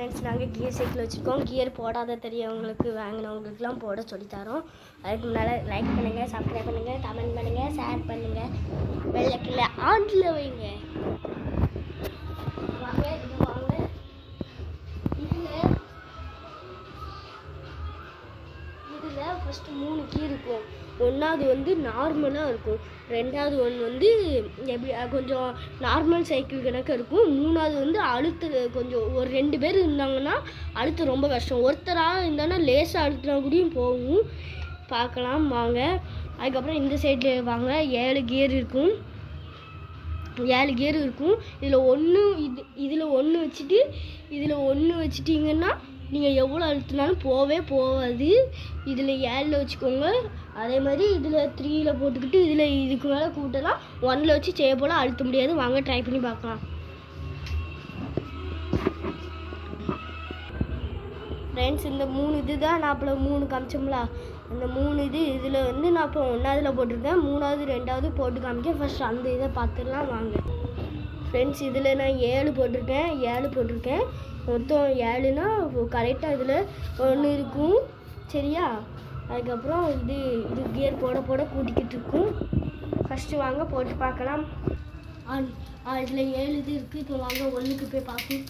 Friends, நாங்கள் gear cycle வச்சுருக்கோம். Gear போடாத தெரியவங்களுக்கு வாங்கினவங்களுக்குலாம் போட சொல்லித்தரோம். அதுக்கு முன்னால் லைக் பண்ணுங்கள், சப்ஸ்கிரைப் பண்ணுங்கள், கமெண்ட் பண்ணுங்கள், ஷேர் பண்ணுங்கள், வெள்ளைக்கில்ல ஆண்டில் வைங்க. வாங்க இது வாங்க. இதில் ஃபஸ்ட்டு 3 கீ இருக்கும். ஒன்றாவது வந்து நார்மலாக இருக்கும், ரெண்டாவது ஒன்று வந்து எப்படி கொஞ்சம் நார்மல் சைக்கிள் கணக்கு இருக்கும், மூணாவது வந்து அழுத்து கொஞ்சம் ஒரு 2 பேர் இருந்தாங்கன்னா அழுத்த ரொம்ப கஷ்டம். ஒருத்தராக இருந்தாங்கன்னா லேசாக அழுத்தினா கூடயும் போகும். பார்க்கலாம் வாங்க. அதுக்கப்புறம் இந்த சைடில் வாங்க. 7 கியர் இருக்கும். 7 கியர் இருக்கும். இதில் ஒன்று வச்சுட்டு இதில் ஒன்று வச்சுட்டிங்கன்னா நீங்கள் எவ்வளோ அழுத்தினாலும் போகாது. இதில் 7ல் வச்சுக்கோங்க. அதே மாதிரி இதில் 3ல் போட்டுக்கிட்டு இதில் இதுக்கு மேலே கூட்டலாம். 1ல் வச்சு செய்ய போல் அழுத்த முடியாது. வாங்க ட்ரை பண்ணி பார்க்கலாம். ஃப்ரெண்ட்ஸ், இந்த 3 இது தான் நான் இப்போ 3 காமிச்சோம்ல, அந்த 3 இதில் வந்து நான் இப்போ 1ஆவதுல போட்டிருக்கேன், 3ஆவது 2ஆவது போட்டு காமிக்கேன். ஃபஸ்ட் அந்த இதை பார்த்துடலாம் வாங்க. ஃப்ரெண்ட்ஸ், இதில் நான் 7 போட்டிருக்கேன். மொத்தம் 7னா கரெக்டாக இதில் 1 இருக்கும், சரியா? அதுக்கப்புறம் இது கியர் போட கூட்டிக்கிட்டு இருக்கும். ஃபஸ்ட்டு வாங்க போட்டு பார்க்கலாம். இதில் 7 இது இருக்குது. இப்போ வாங்க 1க்கு போய் பார்ப்போம்.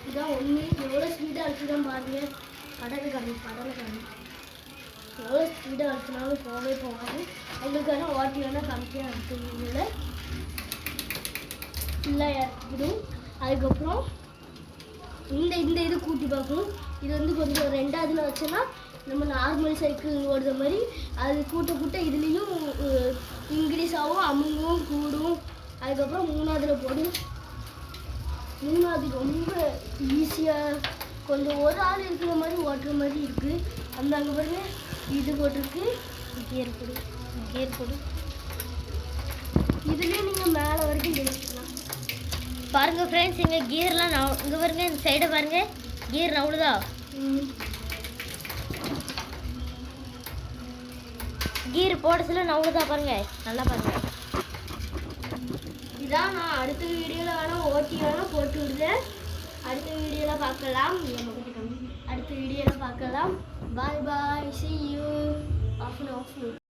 இதான் 1. எவ்வளோ ஸ்பீடாக அழுத்துதான் பாருங்கள். கடலை காமி எவ்வளோ ஸ்பீடாக அழுத்தினாலும் போகாது. எங்களுக்கான ஓட்டி வேணால் காமிக்க அழுத்துறதுல ஃபுல்லாக இறக்கிடும். அதுக்கப்புறம் இந்த இது கூட்டி பார்க்கணும். இது வந்து கொஞ்சம் 2ஆவதுல வச்சோன்னா நம்ம நார்மல் சைக்கிள் ஓடுற மாதிரி அது கூட்ட இதுலேயும் இன்க்ரீஸ் ஆகும், அமுங்கும், கூடும். அதுக்கப்புறம் 3ஆவதுல போடும். 3ஆவது ரொம்ப ஈஸியாக கொஞ்சம் ஒரு ஆள் இருக்கிற மாதிரி ஓட்டுற மாதிரி இருக்குது. அந்த அங்கே பாருங்க இது போட்டிருக்கு. கியர் போடு. இதுலேயே நீங்கள் மேலே வரைக்கும் தெரிஞ்சுக்கலாம். பாருங்க ஃப்ரெண்ட்ஸ், இங்கே கியர்லாம் இங்கே பாருங்க, இந்த சைடை பாருங்க, கியர் நவுளுதா? கியர் போடச்சுல நவுளுதா பாருங்க, நல்லா பாருங்க. இதான் நான் அடுத்த வீடியோவில் வேணால் ஓட்டி வேணால் போட்டு விடுறேன். அடுத்த வீடியோவில் பார்க்கலாம். பாய் பாய், see you. ஆஃப்